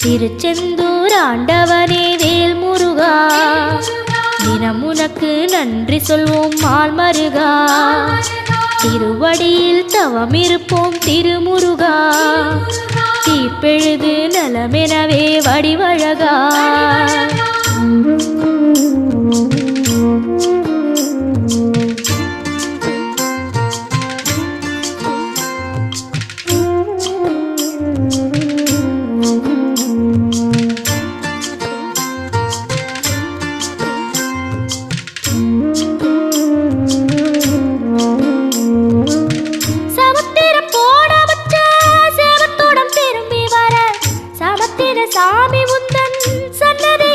திருச்செந்தூர் ஆண்டவனே வேல் முருகா, தினம் உனக்கு நன்றி சொல்வோம் மால் மருகா. திருவடியில் தவம் இருப்போம் திருமுருகா, தீப்பெழுது நலமெனவே வடிவழகா. சாமி உந்தன் சன்னதி